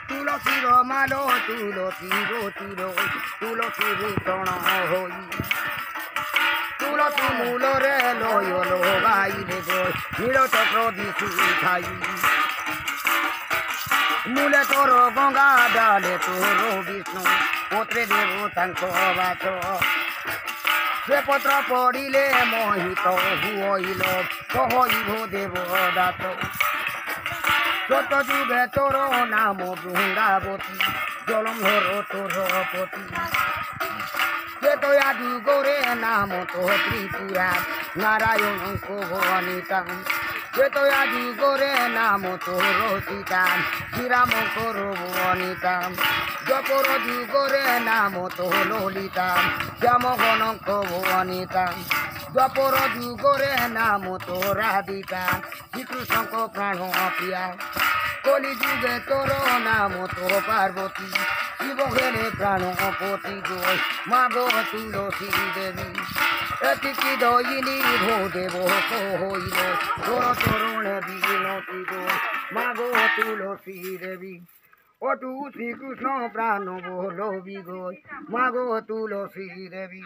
তুলসীর মালো তুলসীর তীর তুলসী ভূষণ হই তুলসী মূলরে লয় লো গাইলে গই নীলচক্র দিশু খাই মূলে তোর গঙ্গা ডালে তোর বিষ্ণু পত্রে দেব তাঙ্ক বাচ সে পত্র পড়িলে মোহিত হুইল কহইব দেব দাত যত যুগে তোর নাম বৃন্দাবতী জলন্ধর তোর পতি সে তো আদি গোরে নাম তো ত্রিপুরা নারায়ণ ভবনিতাম সে তো আদি গোরে নাম তোর সীতাম শ্রীরাম কর ভবনিতাম জপর যুগরে নাম তো ললিতাম শ্যাম গণক ভবনিতাম জপর যুগরে নাম তো রাধিকা শ্রীকৃষ্ণক প্রাণ প্রিয়া কলি যুগে তোর নাম তো পার্বতী শিব ঘেরে প্রাণপতি গো মাগো তুলসী দেবী এতিকি দইনি ভো দেব হইল তোর চরণে বিনতি গো মাগো তুলসী দেবী অটু শ্রীকৃষ্ণ প্রাণ বলবি গো মাগো তুলসী দেবী।